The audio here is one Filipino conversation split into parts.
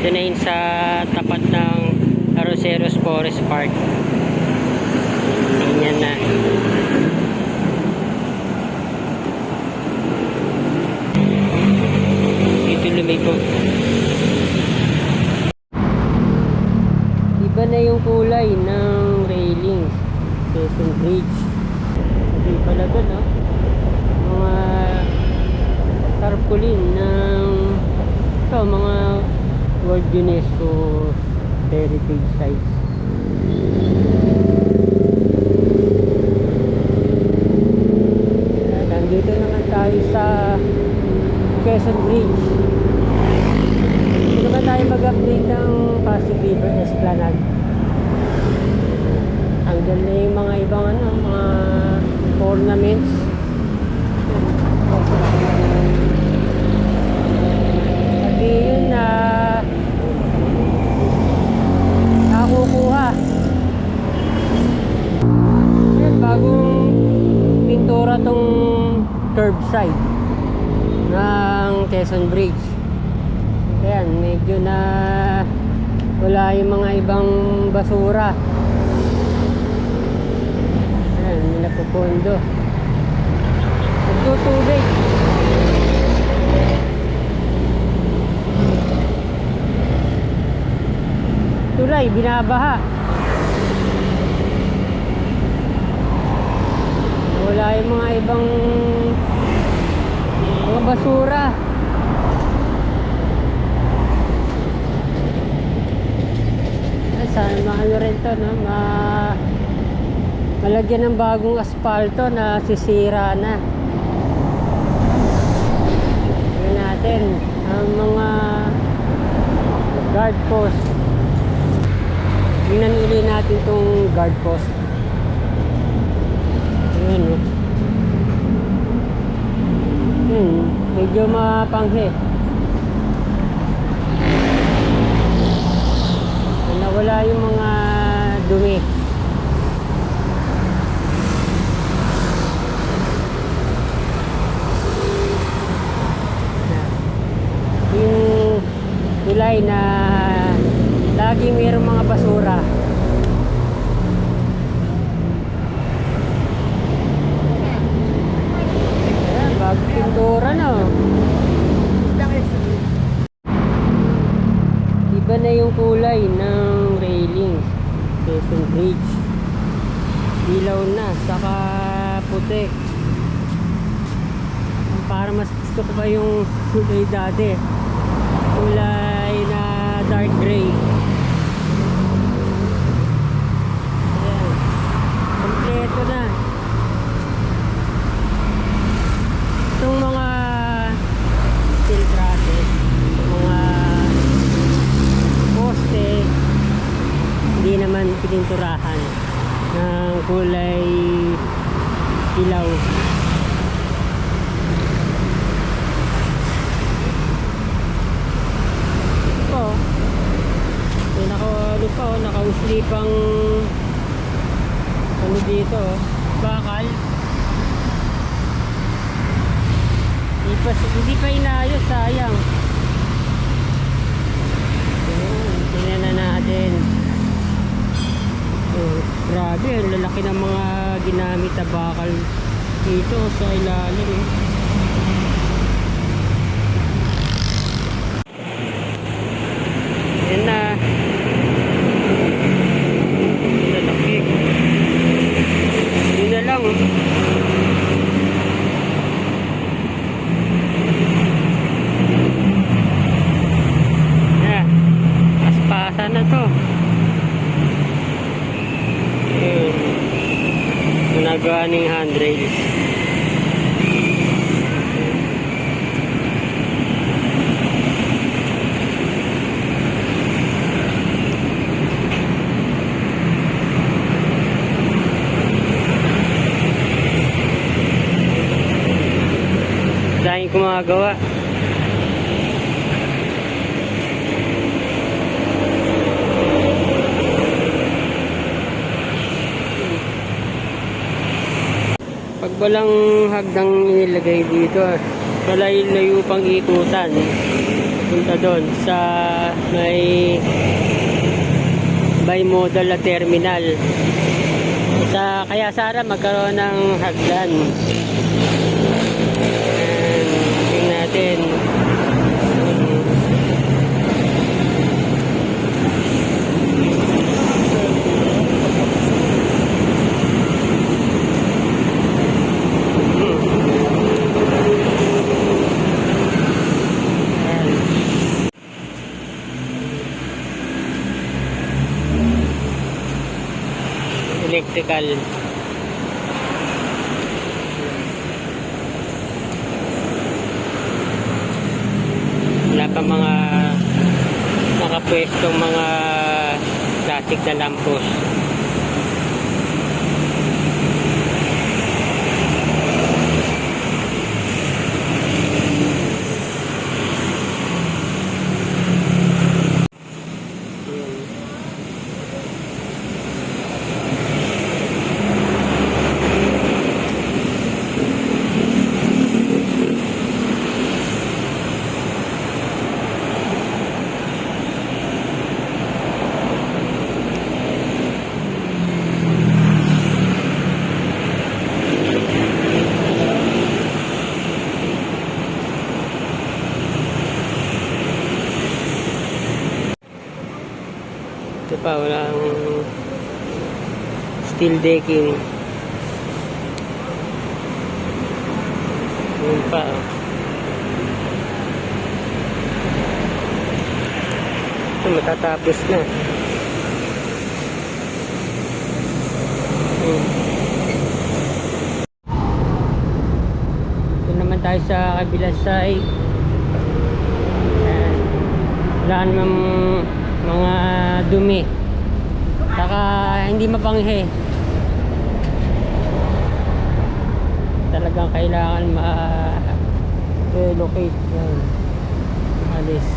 Ito na yun sa tapat ng Arroceros Forest Park. Ganyan na. Ito lumiko. Iba na yung kulay ng railings. Quezon Bridge. Hindi pala doon, no? Mga tarpaulin ng ito, mga World UNESCO Heritage Sites. Nandito naman tayo sa Quezon Bridge. Dito naman tayo mag-update ng Pasig River Esplanade. Tanggal na yung mga ibang mga ornaments. Pati yun na nakukuha. Yan, bagong pintura tong curbside ng Quezon Bridge. Ayan, medyo na wala yung mga ibang basura. Ayan, napupundo. Nagtutubig. Tulay, binabaha. Wala yung mga ibang mga basura. Sana maano rin to, no? Malagyan ng bagong asfalto na sisira na. Tingnan natin ang mga guard post. Tingnan uli natin itong guard post. Ayan, no? Medyo mapanghe. Nawala yung mga dumi. Yung tulay na laging mayroong mga basura. Ayan, bagong pintura, no? Iba na yung kulay ng railings. Quezon Bridge. Dilaw na, saka puti. Para mas gusto ko pa yung kulay dati. Kulay na dark gray. Ayan. Kompleto na. Itong mga steel trusses, mga poste, hindi naman pininturahan ng kulay ilaw. Ito, naka-usli pang ano dito, bakal. Hindi pa inayos, sayang. Tingnan na natin. Grabe, ang lalaki ng mga ginamit na bakal dito sa ilalim. Yan na. Lalaki. Yun na lang. Yan. Paspasa na to. Ginagawa ng handrails. Daming gumagawa. Pag walang hagdang inilagay dito, malayo pang ikutan. Punta doon sa may bimodal na terminal. Kaya sana magkaroon ng hagdan. And tingnan natin. Electrical. Wala pa mga nakapwestong mga plastic na lampos. Ito pa, walang steel decking. Yun pa, oh. Ito, matatapos na. Ito naman tayo sa kabilang side. Ayan. Wala namang mga dumi, saka hindi mapanghe. Talagang kailangan ma-relocate yan, alis.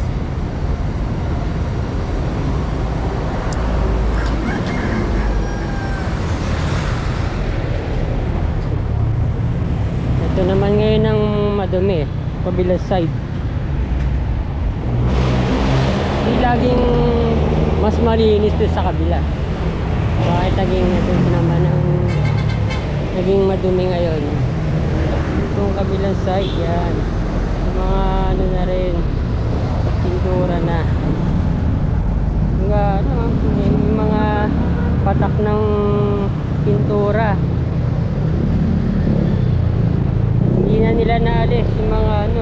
Ito naman ngayon ang madumi, kabilang side. Hindi laging mas malinis doon sa kabila. Bakit naging ito naman ang naging madumi ngayon? Itong kabilang side, yan. Mga ano na rin, pintura na. Yung mga patak ng pintura. Hindi na nila naalis yung mga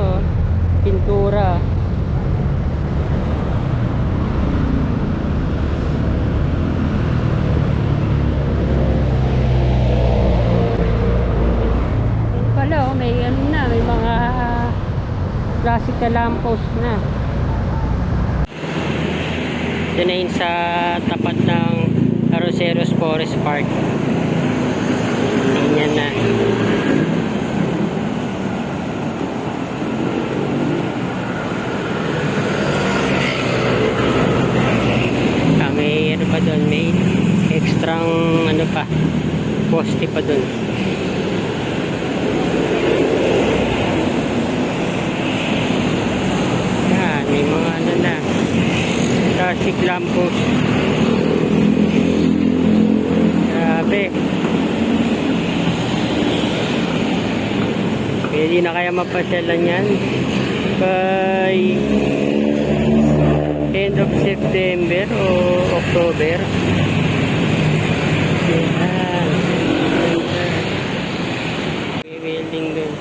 pintura. May may mga plastic na lamppost na. Ito na yun sa tapat ng Arroceros Forest Park. Ganyan na. May ano pa doon, may extrang pa, poste pa doon. May mga na traffic lampos. Grabe. Pwede na kaya mapasyalan yan by end of September o October. Yan. May welding dun.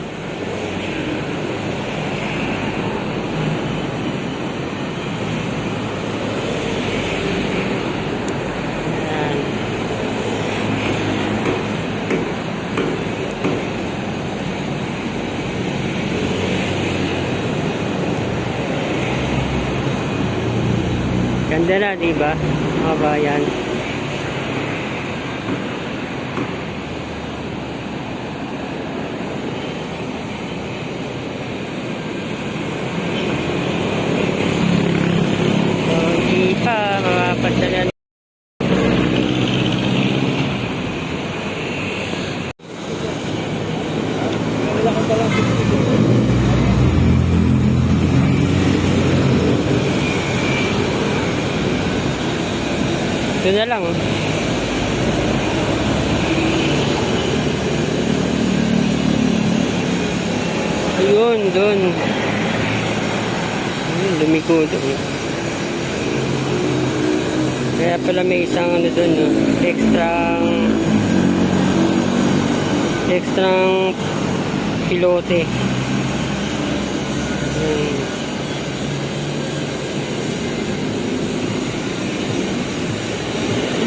Ganda na, diba? Mga bayan. So, hindi pa mapasyalan. Ito na lang. Ayun, doon. Ayun, lumiko doon. Kaya pala may isang ano doon, no? Extrang pilote. Ayun.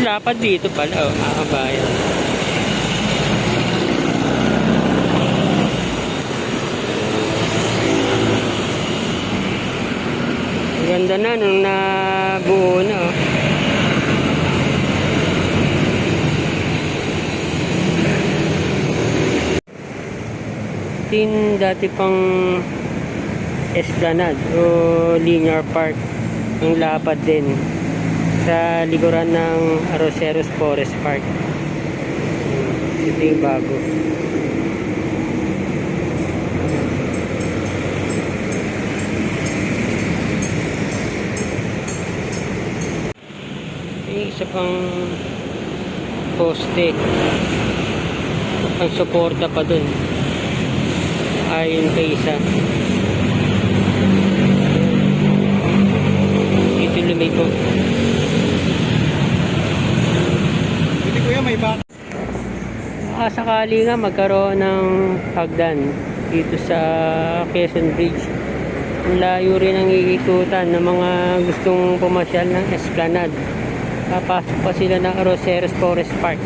Lapad dito pala, oh, kakabayan. Ganda na nung nabuo na, oh. Tin dati pang Esplanade o Linear Park ang lapad din sa likuran ng Arroceros Forest Park. Ito yung bago. Yung isa pang poste pang suporta pa dun ayon kay isa. Ito lumiko. Hindi kuya, may baka. Sakali nga magkaroon ng hagdan dito sa Quezon Bridge. Ang layo rin ang iikutan ng mga gustong pumasyal ng Esplanade. Papasok pa sila ng Arroceros Forest Park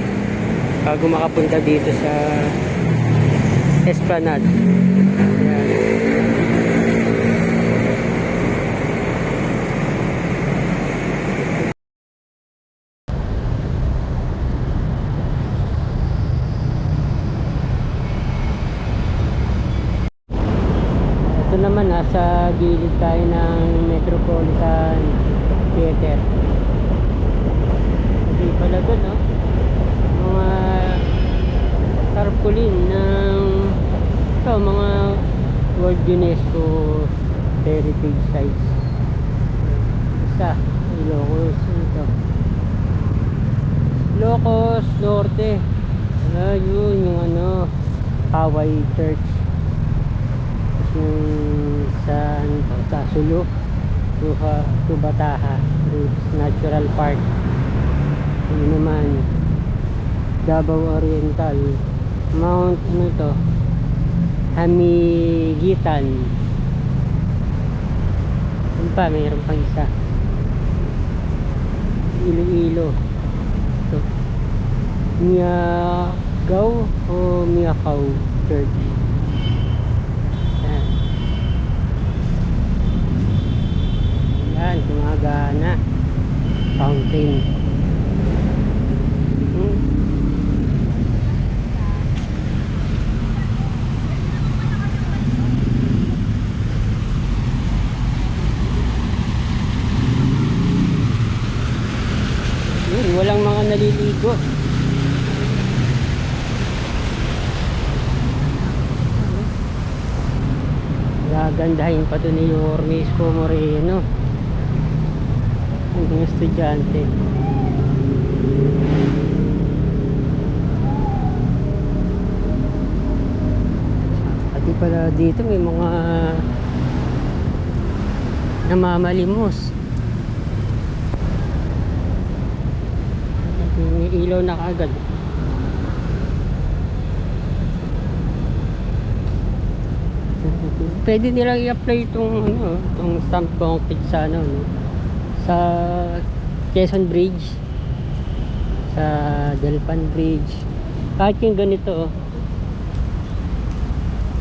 bago makapunta dito sa Esplanade. Ayan. Ito naman, nasa gilid tayo ng Metropolitan Theater. Hindi pala doon, no? Mga tarpaulin ng ito, mga World UNESCO Heritage Sites. Isa, Ilocos ito. Ilocos Norte. Yun yung ano, Hawaii Church. Yung sa Sulu to Bataha Roots Natural Park. Yun naman Davao Oriental Mount ano to Hamigitan. Yun pa, mayroon pang isa Iloilo ito Miagaw o Miakaw Church. Yan, gumagana fountain. Yun, walang mga naliligo. Gagandahin pa to ni Yormisco Moreno, ang estudyante. Pati pala dito may mga namamalimos. May ilaw na kaagad. Pwede nilang i-apply itong ano, itong stamp concrete sa ano, no? Sa Quezon Bridge, sa Delpan Bridge, kahit yung ganito, oh.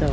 Ito